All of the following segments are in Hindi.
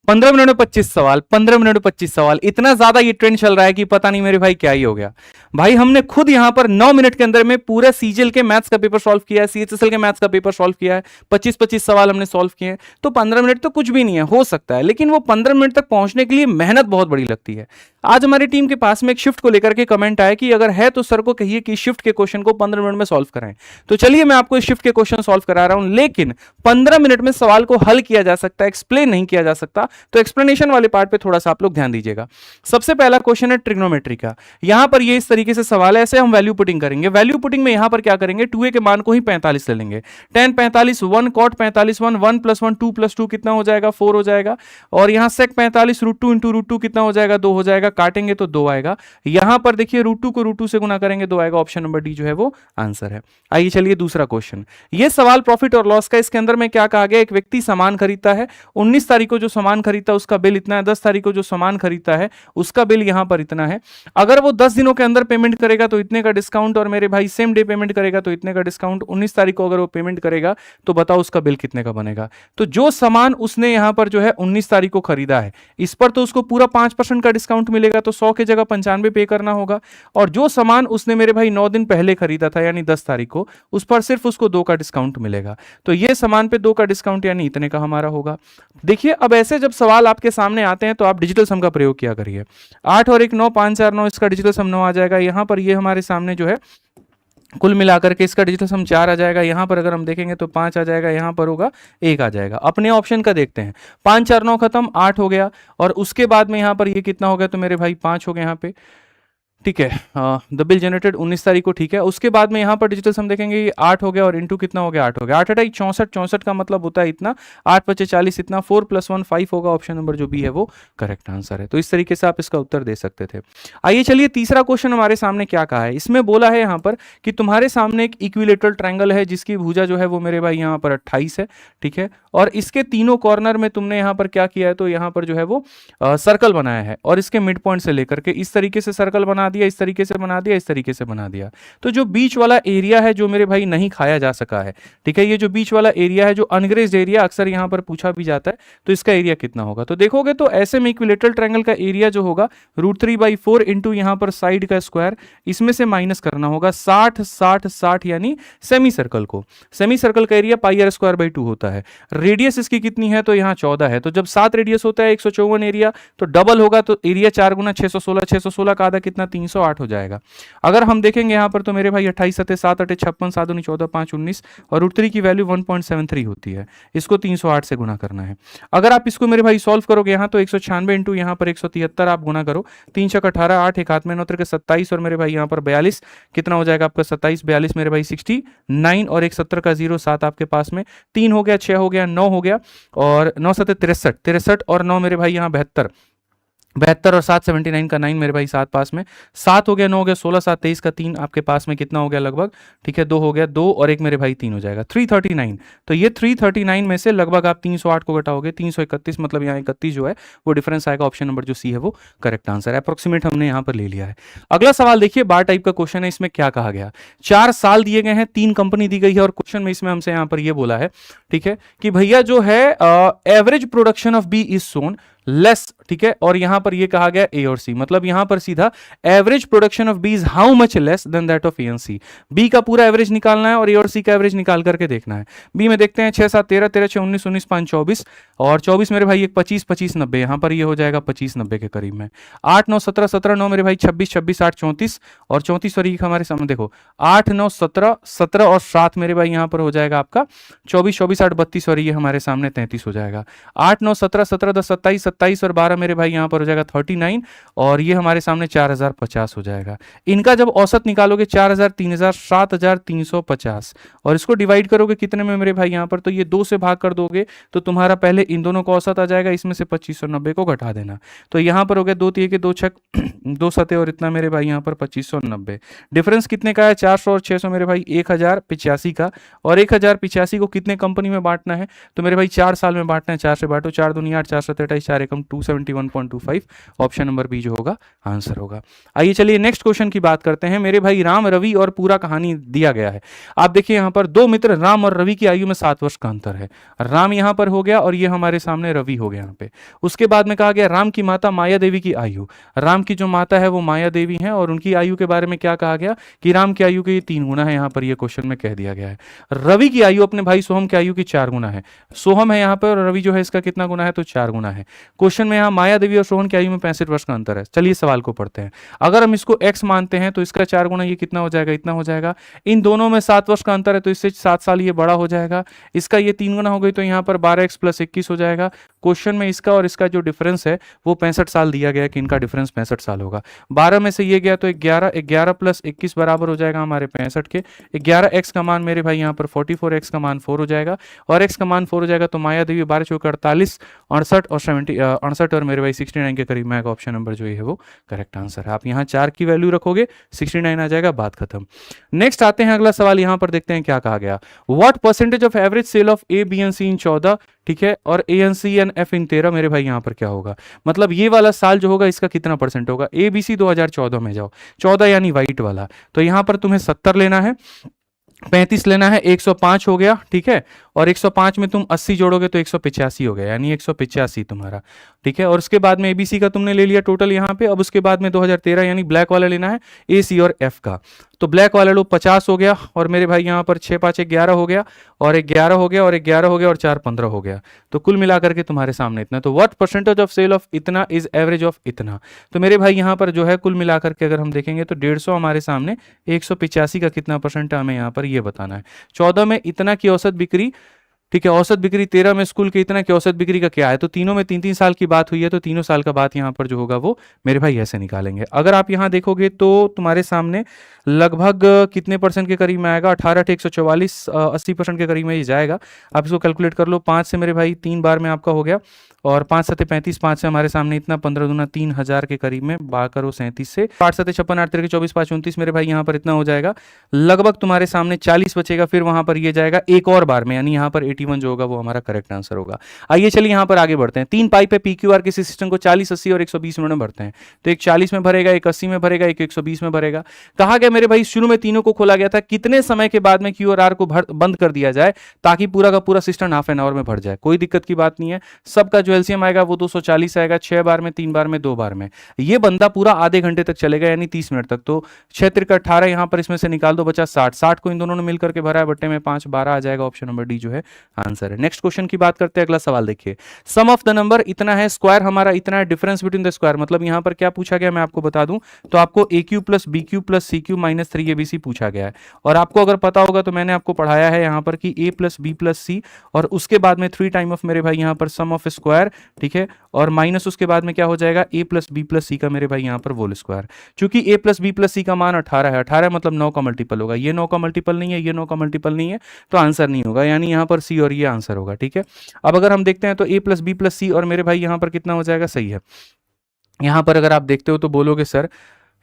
15 मिनट में 25 सवाल, 15 मिनट में 25 सवाल, इतना ज्यादा ये ट्रेंड चल रहा है कि पता नहीं मेरे भाई क्या ही हो गया। भाई हमने खुद यहां पर 9 मिनट के अंदर में पूरा सीजीएल के मैथ्स का पेपर सॉल्व किया है, सीएचएसएल के मैथ्स का पेपर सॉल्व किया है, 25-25 सवाल हमने सॉल्व किए हैं। तो 15 मिनट तो कुछ भी नहीं है, हो सकता है, लेकिन वो 15 मिनट तक पहुंचने के लिए मेहनत बहुत बड़ी लगती है। आज हमारी टीम के पास में एक शिफ्ट को लेकर के कमेंट आया कि अगर है तो सर को कहिए कि शिफ्ट के क्वेश्चन को 15 मिनट में सॉल्व कराएं। तो चलिए मैं आपको इस शिफ्ट के क्वेश्चन सॉल्व करा रहा हूं, लेकिन 15 मिनट में सवाल को हल किया जा सकता है, एक्सप्लेन नहीं किया जा सकता। तो एक्सप्लेनेशन वाले पार्ट पे थोड़ा सा आप लोग ध्यान दीजिएगा। सबसे पहला क्वेश्चन है ट्रिग्नोमेट्री का। यहां पर ये इस तरीके से सवाल है, ऐसे हम वैल्यू पुटिंग करेंगे। वैल्यू पुटिंग में यहां पर क्या करेंगे, 2a के मान को ही 45 ले लेंगे। tan 45 1 cot 45 1 1 + 1 2 + 2 कितना हो जाएगा, 4 हो जाएगा। और यहां sec 45 √2 × √2 कितना हो जाएगा, 2 हो जाएगा। काटेंगे तो 2 आएगा। यहां पर देखिए √2 को √2 से गुना करेंगे 2 आएगा। ऑप्शन नंबर डी जो है वो आंसर है। आइए चलिए दूसरा क्वेश्चन। ये सवाल प्रॉफिट और लॉस का। इसके अंदर में क्या कहा गया, एक व्यक्ति सामान खरीदता है, 19 तारीख को जो सामान खरीदता है उसका बिल इतना है, 10 तारीख को जो सामान खरीदता है उसका बिल यहां पर इतना है। अगर वो 10 दिनों के अंदर पेमेंट करेगा तो इतने का डिस्काउंट, और मेरे भाई सेम डे पेमेंट करेगा तो इतने का डिस्काउंट। 19 तारीख को अगर वो पेमेंट करेगा तो बताओ उसका बिल कितने का बनेगा। तो जो सामान उसने यहां पर जो है 19 तारीख को खरीदा है, इस पर तो उसको पूरा 5% का डिस्काउंट मिलेगा, तो 100 की जगह 95 पे करना होगा। और जो सामान उसने मेरे भाई 9 दिन पहले खरीदा था यानी 10 तारीख को, उस पर सिर्फ उसको 2 का डिस्काउंट मिलेगा। तो ये सामान पे 2 का डिस्काउंट यानी इतने का हमारा होगा। देखिए अब ऐसे जब सवाल आपके सामने आते हैं तो आप डिजिटल सम का प्रयोग किया करिए। 8 और 1 9 5 4 9, इसका डिजिटल सम 9 आ जाएगा। यहां पर ये हमारे सामने जो है कुल मिलाकर के इसका डिजिटल सम 4 आ जाएगा। यहां पर अगर हम देखेंगे तो 5 आ जाएगा, यहां पर होगा 1 आ जाएगा। अपने ऑप्शन का देखते हैं। 5 4 9 खत्म, 8 हो गया। और उसके बाद में यहां पर ये कितना हो गया, तो मेरे भाई 5 हो गए यहाँ पे। ठीक है, द बिल जनरेटेड 19 तारीख को। ठीक है, उसके बाद में यहाँ पर डिजिटल सम देखेंगे, ये 8 हो गया और इंटू कितना हो गया, 8 हो गया। 8 8 64, 64 का मतलब होता है इतना। 8 5 40 इतना। 4 + 1 5 होगा। ऑप्शन नंबर जो बी है वो करेक्ट आंसर है। तो इस तरीके से आप इसका उत्तर दे सकते थे। आइए चलिए तीसरा क्वेश्चन हमारे सामने क्या कहा है। इसमें बोला है यहाँ पर कि तुम्हारे सामने एक इक्विलेटरल ट्रायंगल है जिसकी भुजा जो है वो मेरे भाई यहाँ पर 28 है। ठीक है, और इसके तीनों कॉर्नर में तुमने यहाँ पर क्या किया है, तो यहाँ पर जो है वो सर्कल बनाया है, और इसके मिड पॉइंट से लेकर के इस तरीके से सर्कल बना दिया, इस तरीके से बना दिया, इस तरीके से बना दिया। तो जो बीच वाला एरिया है जो मेरे भाई नहीं खाया जा सका है, ठीक है, ये जो बीच वाला एरिया है जो अनग्रेज्ड एरिया अक्सर यहाँ पर पूछा भी जाता है, तो इसका एरिया कितना होगा। तो देखोगे तो ऐसे में इक्विलेटरल ट्रायंगल का एरिया जो होगा √3/4 इंटू यहाँ पर साइड का स्क्वायर, इसमें से माइनस करना होगा 60 60 60 यानी सेमी सर्कल को। सेमी सर्कल का एरिया πr² होता है। रेडियस इसकी कितनी है, तो यहाँ 14 है। तो जब 7 रेडियस होता है 154 एरिया, तो डबल होगा, तो एरिया 4 × 616, 616 का आधा कितना 308 हो जाएगा। अगर हम देखेंगे यहाँ पर तो मेरे भाई 28 7 7 8 56 7 9 14 5 19, और √3 की वैल्यू 1.73 होती है। इसको 308 से गुना करना है। अगर आप इसको मेरे भाई सॉल्व करोगे यहाँ, तो 196 इंटू यहाँ पर 173 आप गुना करो। 3 × 18 8, एक हाथ में 9 के 27, और मेरे भाई यहाँ पर 42 कितना हो जाएगा आपका 27 42 मेरे भाई 69, और एक 70 का 0 7 आपके पास में। 3 हो गया, 6 हो गया, 9 हो गया, और 9 7 63 63, और 9 मेरे भाई यहाँ 72 72, और 7 79 का 9 मेरे भाई 7 पास में। 7 हो गया, 9 हो गया, 16 7 23 का 3 आपके पास में कितना हो गया लगभग। ठीक है, 2 हो गया, 2 और 1 मेरे भाई 3 हो जाएगा 339। तो ये 339 में से लगभग आप 308 को घटाओगे, 331, मतलब यहाँ 31 जो है वो डिफरेंस आएगा। ऑप्शन नंबर जो सी है वो करेक्ट आंसर है। अप्रोक्सीमेट हमने यहाँ पर ले लिया है। अगला सवाल देखिए, बार टाइप का क्वेश्चन है। इसमें क्या कहा गया, 4 साल दिए गए हैं, 3 कंपनी दी गई है, और क्वेश्चन में इसमें हमसे यहाँ पर ये बोला है, ठीक है, कि भैया जो है average production of B is सोन लेस। ठीक है, और यहां पर ये कहा गया ए और सी, मतलब यहां पर सीधा average production of B is how much less than that of A and C. B का पूरा एवरेज निकालना है और ए और सी का एवरेज निकाल करके देखना है। बी में देखते हैं 6 7 13 13 6 19 19 5 24, और 24 मेरे भाई एक 25 25 90, यहां पर ये हो जाएगा 25 90 के करीब में। 8 9 17 17 9 मेरे भाई 26 26 8 34, और 34 और एक हमारे सामने देखो 8 9 17 17 और 7 मेरे भाई यहां पर हो जाएगा आपका 24 24 8 32, और ये हमारे सामने 33 हो जाएगा। 8 9 17 17 10 27 27 और 12 मेरे भाई यहां पर हो जाएगा 39, और ये हमारे सामने 4050 हो जाएगा। इनका जब औसत निकालोगे 4000 3000 7350, और इसको डिवाइड करोगे कितने में मेरे भाई यहां पर, तो ये 2 से भाग कर दोगे तो तुम्हारा पहले इन दोनों का औसत आ जाएगा, इसमें से 2590 को घटा देना। तो यहां पर हो गया 2 3 के 2 6 2 7 और इतना मेरे भाई यहां पर 2590। डिफरेंस कितने का है, 400 और 600 मेरे भाई 1085 का, और 1085 को कितने कंपनी में बांटना है, तो मेरे भाई 4 साल में बांटना है। 4 से बांटो, 4 दूनी 8 4 7 28 4 एकम 271.25, ऑप्शन नंबर बी जो होगा आंसर होगा। आइए चलिए नेक्स्ट क्वेश्चन की बात करते हैं। मेरे भाई राम रवि और पूरा कहानी दिया गया है। आप देखिए यहाँ पर दो मित्र राम और रवि की आयु में 7 वर्ष का अंतर है। राम यहाँ पर हो गया और ये हमारे सामने रवि हो गया यहाँ पे। उसके बाद में कहा गया राम की माता माया देवी की आयु। राम की जो माता है वो माया देवी है और उनकी आयु के बारे में क्या कहा गया कि राम की आयु के ये 3 गुना है, यहाँ पर ये क्वेश्चन में कह दिया गया है। रवि की आयु अपने भाई सोहम की आयु की 4 गुना है। सोहम है यहाँ पर और रवि जो है इसका कितना गुना है, तो 4 गुना है। क्वेश्चन में यहाँ माया देवी और सोहन की आयु में 65 वर्ष का अंतर है। चलिए सवाल को पढ़ते हैं। अगर हम इसको x मानते हैं तो इसका 4 गुना ये कितना हो जाएगा, इतना हो जाएगा। इन दोनों में 7 वर्ष का अंतर है तो इससे 7 साल ये बड़ा हो जाएगा। इसका ये 3 गुना हो गई तो यहाँ पर 12x + 21 हो जाएगा। क्वेश्चन में इसका और इसका जो डिफरेंस है वो 65 साल दिया गया कि इनका डिफरेंस 65 साल होगा। 12 में से ये गया तो 11, 11 + 21 बराबर हो जाएगा हमारे 65 के। 11x का मान मेरे भाई यहाँ पर 44, x का मान 4 हो जाएगा और x का मान 4 हो जाएगा तो माया देवी 12 × 48, 68 और 68 और मेरे भाई 69 के करीब में आएगा। ऑप्शन नंबर जो है वो करेक्ट आंसर है। आप यहाँ 4 की वैल्यू रखोगे 69 आ जाएगा, बात खत्म। नेक्स्ट आते हैं अगला सवाल, यहाँ पर देखते हैं क्या कहा गया। What percentage of average sale of A B and C in 14, ठीक है, और A N C N F in 13। मेरे भाई यहाँ पर क्या होगा, मतलब ये वाला साल जो होगा इसका कितना परसेंट होगा। ए बी सी 2014 में जाओ, 14 यानी व्हाइट वाला, तो यहाँ पर तुम्हें 70 लेना है, 35 लेना है, 105 हो गया, ठीक है, और 105 में तुम 80 जोड़ोगे तो 185 हो गया, यानी 185 तुम्हारा, ठीक है। और उसके बाद में एबीसी का तुमने ले लिया टोटल यहाँ पे। अब उसके बाद में 2013 यानी ब्लैक वाला लेना है, ए सी और एफ का, तो ब्लैक वाला लो 50 हो गया और मेरे भाई यहाँ पर 6 5 11 हो गया और 11 हो गया और 11 हो गया और 4 15 हो गया, तो कुल मिलाकर के तुम्हारे सामने इतना। तो what percentage of sale of इतना इज एवरेज ऑफ इतना, तो मेरे भाई यहाँ पर जो है कुल मिलाकर के अगर हम देखेंगे तो 150 हमारे सामने, 185 का कितना परसेंट है हमें यहाँ पर ये बताना है। 14 में इतना की औसत बिक्री, ठीक है, औसत बिक्री 13 में स्कूल के इतना की औसत बिक्री का क्या है, तो तीनों में 3 3 साल की बात हुई है, तो तीनों साल का बात यहाँ पर जो होगा वो मेरे भाई ऐसे निकालेंगे। अगर आप यहाँ देखोगे तो तुम्हारे सामने लगभग कितने परसेंट के करीब में आएगा, 18 × 144, 80% के करीब में ये जाएगा। आप इसको कैलकुलेट कर लो, 5 से मेरे भाई 3 बार में आपका हो गया और 5 7 35, 5 से हमारे सामने इतना, 15 दूना 3000 के करीब में, 12 करो 37 से, 8 7 56, 8 3 24, 5 29 मेरे भाई यहाँ पर इतना हो जाएगा। लगभग तुम्हारे सामने 40 बचेगा, फिर वहां पर ये जाएगा एक और बार में, यानी यहाँ पर 81 जो होगा वो हमारा करेक्ट आंसर होगा। आइए चलिए यहाँ पर आगे बढ़ते हैं। 3 पाइप है PQR किसी सिस्टम को 40 80 और 120 मिनट में भरते हैं, तो एक 40 में भरेगा, एक 80 में भरेगा, एक 120 में भरेगा। कहा गया मेरे भाई शुरू में तीनों को खोला गया था, कितने समय के बाद में Q और R को बंद कर दिया जाए ताकि पूरा का पूरा सिस्टम हाफ एन आवर में भर जाए। कोई दिक्कत की बात नहीं है, सबका जो एलसीएम आएगा वो 240 आएगा, 6 बार में, 3 बार में, 2 बार में। ये बंदा पूरा आधे घंटे तक चलेगा, यानी 30 मिनट तक। तो 6 × 18 यहाँ पर इसमें से निकाल दो, बचा 60, 60 को इन दोनों ने मिलकर के भरा है बट्टे में 5, 12 आ जाएगा। ऑप्शन नंबर डी जो है आंसर है। नेक्स्ट क्वेश्चन की बात करते हैं। अगला सवाल देखिए, सम ऑफ द नंबर इतना है, स्क्वायर हमारा इतना है, डिफरेंस बिटवीन द स्क्वायर, मतलब यहाँ पर क्या पूछा गया मैं आपको बता दूं, तो आपको AQ + BQ + CQ - 3ABC पूछा गया है। और आपको अगर पता होगा तो मैंने आपको पढ़ाया है यहाँ पर कि A + B + C और उसके बाद में 3 टाइम ऑफ मेरे भाई यहाँ पर सम ऑफ स्क्वायर, ठीक है, और माइनस उसके बाद में क्या हो जाएगा A + B + C का मेरे भाई यहाँ पर होल स्क्वायर। चूंकि A + B + C का मान 18 है, 18 मतलब 9 का मल्टीपल होगा, ये 9 का मल्टीपल नहीं है, ये 9 का मल्टीपल नहीं है, तो आंसर नहीं होगा, यानी यहाँ पर C और ये आंसर होगा, ठीक है। अब अगर हम देखते हैं तो A + B + C और मेरे भाई यहाँ पर कितना हो जाएगा, सही है। यहाँ पर अगर आप देखते हो तो बोलोगे सर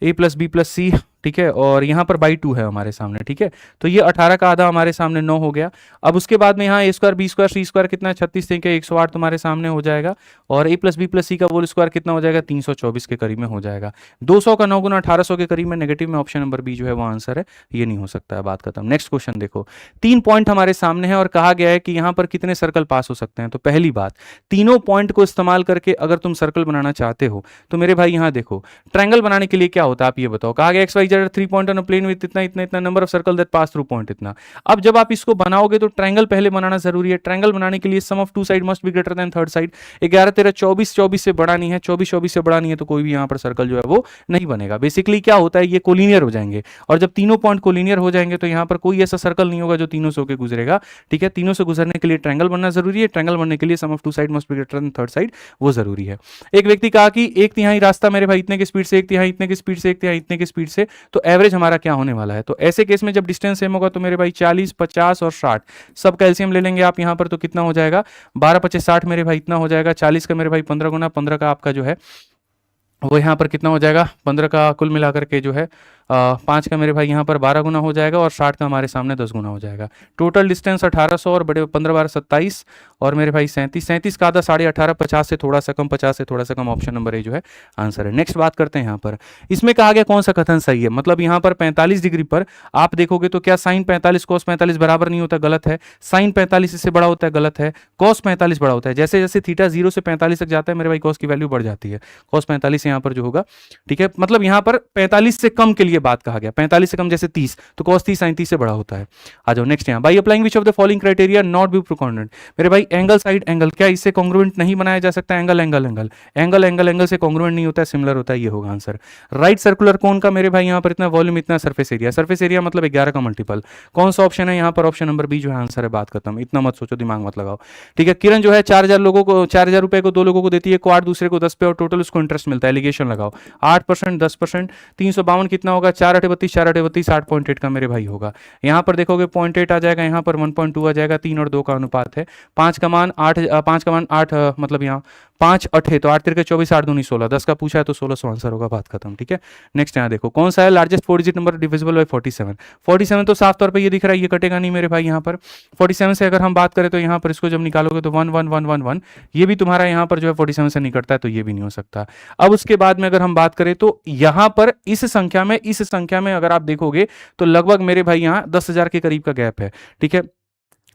A + B + C, ठीक है, और यहाँ पर बाई 2 है हमारे सामने, ठीक है, तो ये 18 का आधा हमारे सामने 9 हो गया। अब उसके बाद में यहाँ A² B² C² कितना है, 36 के 108 तुम्हारे सामने हो जाएगा, और A + B + C का होल स्क्वायर कितना हो जाएगा, 324 के करीब में हो जाएगा। 200 का 9 गुना 1800 के करीब में, नेगेटिव में, ऑप्शन नंबर बी जो है वो आंसर है, ये नहीं हो सकता है, बात खत्म। नेक्स्ट क्वेश्चन देखो, 3 पॉइंट हमारे सामने है और कहा गया है कि यहाँ पर कितने सर्कल पास हो सकते हैं। तो पहली बात, तीनों पॉइंट को इस्तेमाल करके अगर तुम सर्कल बनाना चाहते हो तो मेरे भाई यहाँ देखो, ट्रायंगल बनाने के लिए क्या होता है आप ये बताओ। कहा गया XYZ 3 point on plane with इतना इतना इतना number of circle that pass through point इतना। अब जब आप इसको बनाओगे तो ट्रायंगल पहले बनाना जरूरी है। ट्रायंगल बनाने के लिए sum of 2 side must be greater than third side. 11 13 24, 24 से बड़ा नहीं है, 24 24 से बड़ा नहीं है, तो कोई भी यहाँ पर सर्कल जो है वो नहीं बनेगा। बेसिकली क्या होता है, ये कोलिनियर हो जाएंगे, और जब तीनों पॉइंट कोलिनियर हो जाएंगे तो यहाँ पर कोई ऐसा सर्कल नहीं होगा जो तीनों से होकर गुजरेगा, ठीक है। तीनों से गुजरने के लिए ट्रायंगल बनना जरूरी है। ट्रायंगल बनने के लिए sum of 2 side must be greater than third side, वो जरूरी है। एक व्यक्ति कहा कि 1/3 रास्ता मेरे भाई इतने की स्पीड से, 1/3 इतने की स्पीड से, 1/3 इतने की स्पीड से, तो एवरेज हमारा क्या होने वाला है। तो ऐसे केस में जब डिस्टेंस सेम होगा तो मेरे भाई 40 50 और 60 सब कैल्शियम ले लेंगे आप यहाँ पर, तो कितना हो जाएगा, 12 25 60 मेरे भाई इतना हो जाएगा। 40 का मेरे भाई 15 गुना, 15 का आपका जो है वो यहाँ पर कितना हो जाएगा, 15 का कुल मिलाकर के जो है 5 का मेरे भाई यहाँ पर 12 गुना हो जाएगा और 60 का हमारे सामने 10 गुना हो जाएगा। टोटल डिस्टेंस 1800 और बड़े 15 12 27 और मेरे भाई 37 का आधा 18.5 50 से थोड़ा सा कम, 50 से थोड़ा सा कम, ऑप्शन नंबर ए जो है आंसर है। नेक्स्ट बात करते हैं यहाँ पर, इसमें कहा गया कौन सा कथन सही है। मतलब यहाँ पर 45 डिग्री पर आप देखोगे तो क्या साइन 45 कोस 45 बराबर नहीं होता, गलत है। साइन 45 इससे बड़ा होता है, गलत है। कॉस 45 बड़ा होता है। जैसे जैसे थीटा 0 से 45 तक जाता है मेरे भाई कॉस की वैल्यू बढ़ जाती है। कॉस 45 यहाँ पर जो होगा, ठीक है, मतलब यहाँ पर 45 से कम के लिए बात कहा गया। 45 से कम जैसे 30, तो कॉस 30 साइन 30 से बड़ा होता है। आ जाओ नेक्स्ट यहाँ, by applying which of the following criteria not be प्रोकॉन्डेंट। मेरे भाई एंगल साइड एंगल, क्या इससे कॉन्ग्रुएंट नहीं बनाया जा सकता? Angle angle angle angle angle angle से कॉन्ग्रुएंट नहीं होता है, सिमिलर होता है, ये होगा आंसर। राइट सर्कुलर कोन का मेरे भाई यहाँ पर इतना वॉल्यूम इतना सरफेस एरिया, सरफेस एरिया मतलब 11 का मल्टीपल। कौन सा ऑप्शन है यहाँ पर? ऑप्शन नंबर बी जो है आंसर है। बात खत्म, इतना मत सोचो, दिमाग मत लगाओ, ठीक है। किरण जो है 4000 लोगों को 4000 रुपए को 2 लोगों को देती है, को 8 दूसरे को 10 पे, और टोटल उसको इंटरेस्ट मिलता है। एलिगेशन लगाओ, 8% 10%, 352 कितना होगा? 4 8 32, 4 8 32, 8.8 का मेरे भाई होगा। यहाँ पर देखोगे 0.8 आ जाएगा, यहाँ पर 1.2 आ जाएगा। 3 और 2 का अनुपात है। 5 का मान 8, 5 का मान 8, मतलब यहाँ 5 8 तो 8 तिरके 24, 8 दूनी 16, 10 का पूछा है तो 1600 आंसर होगा। बात खत्म, ठीक है। नेक्स्ट यहाँ देखो, कौन सा है largest 4 digit number divisible by 47? 47 तो साफ तौर पे ये दिख रहा है, ये कटेगा नहीं मेरे भाई। यहाँ पर 47 से अगर हम बात करें तो यहाँ पर इसको जब निकालोगे तो 1 1 1 1 1, ये भी तुम्हारा यहाँ पर जो है 47 से निकलता है, तो ये भी नहीं हो सकता। अब उसके बाद में अगर हम बात करें तो यहाँ पर इस संख्या में अगर आप देखोगे तो लगभग मेरे भाई यहाँ 10,000 के करीब का गैप है, ठीक है।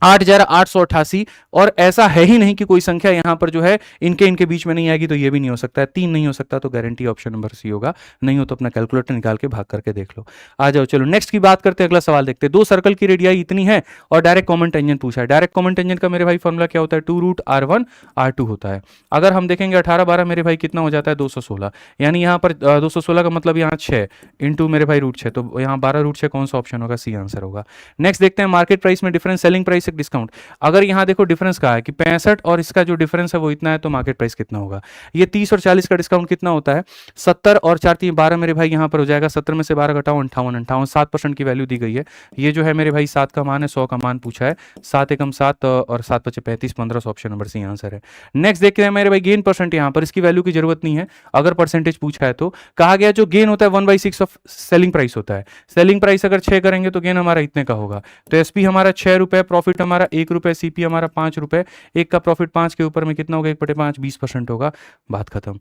8,888, और ऐसा है ही नहीं कि कोई संख्या यहां पर जो है इनके बीच में नहीं आएगी, तो ये भी नहीं हो सकता है। 3 नहीं हो सकता, तो गारंटी ऑप्शन नंबर सी होगा। नहीं हो तो अपना कैलकुलेटर निकाल के भाग करके देख लो। आ जाओ, चलो नेक्स्ट की बात करते हैं। अगला सवाल देखते हैं। 2 सर्कल की रेडियाई इतनी है और डायरेक्ट कॉमन टेंजेंट पूछा है। डायरेक्ट कॉमन टेंजेंट का मेरे भाई फॉर्मूला क्या होता है? 2√R1 R2 होता है। अगर हम देखेंगे 18 12 मेरे भाई कितना हो जाता है? 216। यानी यहाँ पर 216 का मतलब यहाँ 6 इंटू मेरे भाई √6, तो यहाँ 12√6 कौन सा ऑप्शन होगा? सी आंसर होगा। नेक्स्ट देखते हैं, मार्केट प्राइस में डिफरेंस, सेलिंग प्राइस से डिस्काउंट। अगर यहां देखो डिफरेंस कहा है कि 65 और इसका जो डिफरेंस है वो इतना है, तो मार्केट प्राइस कितना होगा? ये 30 और 40 का डिस्काउंट कितना होता है? 70 और 4 3 12 मेरे भाई यहां पर हो जाएगा। 70 में से 12 घटाओ 58, 7% की वैल्यू दी गई है। ये जो है मेरे भाई 7 का मान है, 100 का मान पूछा है। 7 एकम 7 और 7 5 35, 1500 ऑप्शन नंबर सी आंसर है। नेक्स्ट देखते हैं मेरे भाई, गेन परसेंट। यहां पर इसकी वैल्यू की जरूरत नहीं है, अगर परसेंटेज पूछा है तो कहा गया जो गेन होता है 1/6 ऑफ सेलिंग प्राइस होता है। सेलिंग प्राइस अगर 6 करेंगे तो गेन हमारा इतने का होगा। तो एसपी हमारा 6 रुपए, प्रॉफिट हमारा 1 रुपए, सीपी हमारा 5 रुपए। 1 का प्रॉफिट 5 के ऊपर में कितना होगा? 1/5, 20% होगा। बात खत्म।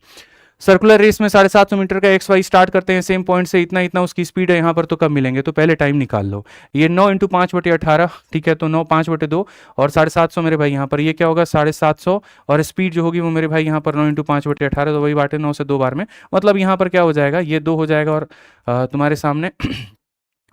सर्कुलर रेस में 750 मीटर का XY स्टार्ट करते हैं सेम पॉइंट से, इतना इतना उसकी स्पीड है यहाँ पर, तो कब मिलेंगे? तो पहले टाइम निकाल लो। ये 9 × 5/18, ठीक है, तो 9 5/2 और 750 मेरे भाई यहाँ पर ये क्या होगा? 750, और स्पीड जो होगी वो मेरे भाई यहाँ पर 9 × 5/18, तो वही बात है 9 से 2 बार में, मतलब यहाँ पर क्या हो जाएगा? ये 2 हो जाएगा और तुम्हारे सामने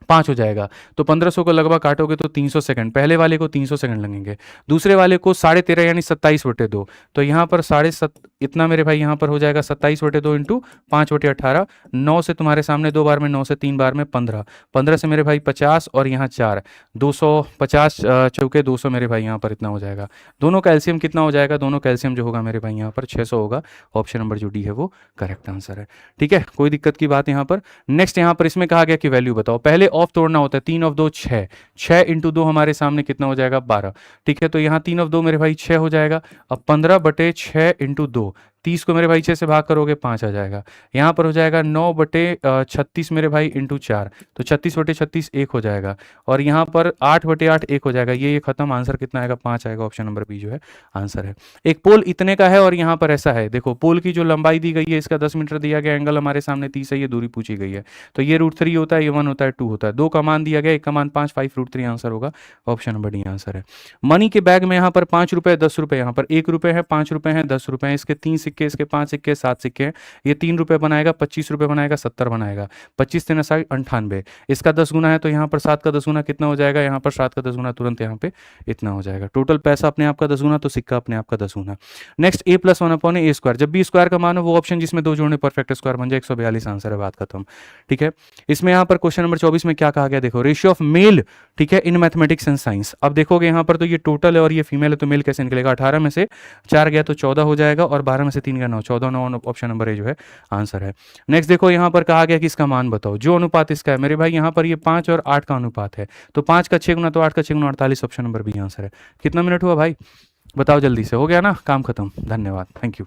5 हो जाएगा। तो 1500 को लगभग काटोगे तो 300 सेकंड, पहले वाले को 300 सेकंड लगेंगे, दूसरे वाले को 13.5 यानी 27/2, तो यहाँ पर 7.5 इतना मेरे भाई यहाँ पर हो जाएगा 27/2 इंटू 5/18। 9 से तुम्हारे सामने 2 बार में, 9 से 3 बार में 15, 15 से मेरे भाई 50 और यहाँ 4, 250 चौके 200 मेरे भाई यहाँ पर इतना हो जाएगा। दोनों का एलसीएम कितना हो जाएगा? दोनों का एलसीएम जो होगा मेरे भाई यहाँ पर 600 होगा। ऑप्शन नंबर जो डी है वो करेक्ट आंसर है, ठीक है, कोई दिक्कत की बात यहाँ पर। नेक्स्ट यहाँ पर इसमें कहा गया कि वैल्यू बताओ। पहले ऑफ तोड़ना होता है, 3 ऑफ 2 6, 6 इंटू 2 हमारे सामने कितना हो जाएगा? 12, ठीक है, तो यहाँ 3 ऑफ 2 मेरे भाई 6 हो जाएगा। अब 15/6 इंटू 2, 30 को मेरे भाई 6 से भाग करोगे 5 आ जाएगा। यहाँ पर हो जाएगा 9/36 मेरे भाई इंटू 4, तो 36/36 1 हो जाएगा, और यहाँ पर 8/8 1 हो जाएगा। ये खत्म, आंसर कितना आएगा? 5 आएगा। ऑप्शन नंबर बी जो है आंसर है। एक पोल इतने का है और यहाँ पर ऐसा है, देखो पोल की जो लंबाई दी गई है इसका 10 मीटर दिया गया, एंगल हमारे सामने 30 है, ये दूरी पूछी गई है, तो ये √3 होता है, ये 1 होता है, 2 होता है। 2 का मान दिया गया, 1 का मान 5, 5√3 आंसर होगा। ऑप्शन नंबर डी आंसर है। मनी के बैग में यहाँ पर 5 रुपए 10 रुपए, यहाँ पर 1 रुपए है, 5 रुपए है, 10 रुपए है, इसके 3 सिक्के, इसके 5 सिक्के, 7 सिक्के हैं। ये 3 रुपए बनाएगा, 25 रुपए बनाएगा, 70 बनाएगा, 25 3 98, इसका 10 गुना है, तो यहाँ पर 7 का 10 गुना कितना हो जाएगा? यहाँ पर 7 का 10 गुना तुरंत यहाँ पे इतना हो जाएगा। टोटल पैसा अपने आप का 10 गुना, तो सिक्का अपने आप का 10 गुना। नेक्स्ट a+1/a², जब भी स्क्वायर का मान हो वो ऑप्शन जिसमें 2 जोड़ने परफेक्ट स्क्वायर बन जाए, 142 आंसर है। बात खत्म, ठीक है। इसमें यहाँ पर क्वेश्चन नंबर 24 में क्या कहा गया? देखो, रेशियो ऑफ मेल, ठीक है, इन मैथमेटिक्स एंड साइंस। अब देखोगे यहाँ पर तो ये टोटल है और ये फीमेल है, तो मेल कैसे निकलेगा? 18 में से 4 गया तो 14 हो जाएगा, और 12 में से 3 गया 9, 14 9 ऑप्शन नंबर ए जो है आंसर है। नेक्स्ट देखो, यहाँ पर कहा गया कि इसका मान बताओ। जो अनुपात इसका है मेरे भाई यहाँ पर ये 5 और 8 का अनुपात है, तो 5 का 6 गुना तो 8 का 6 गुना 48, ऑप्शन नंबर बी आंसर है। कितना मिनट हुआ भाई? बताओ जल्दी से, हो गया ना? काम खत्म। धन्यवाद, थैंक यू।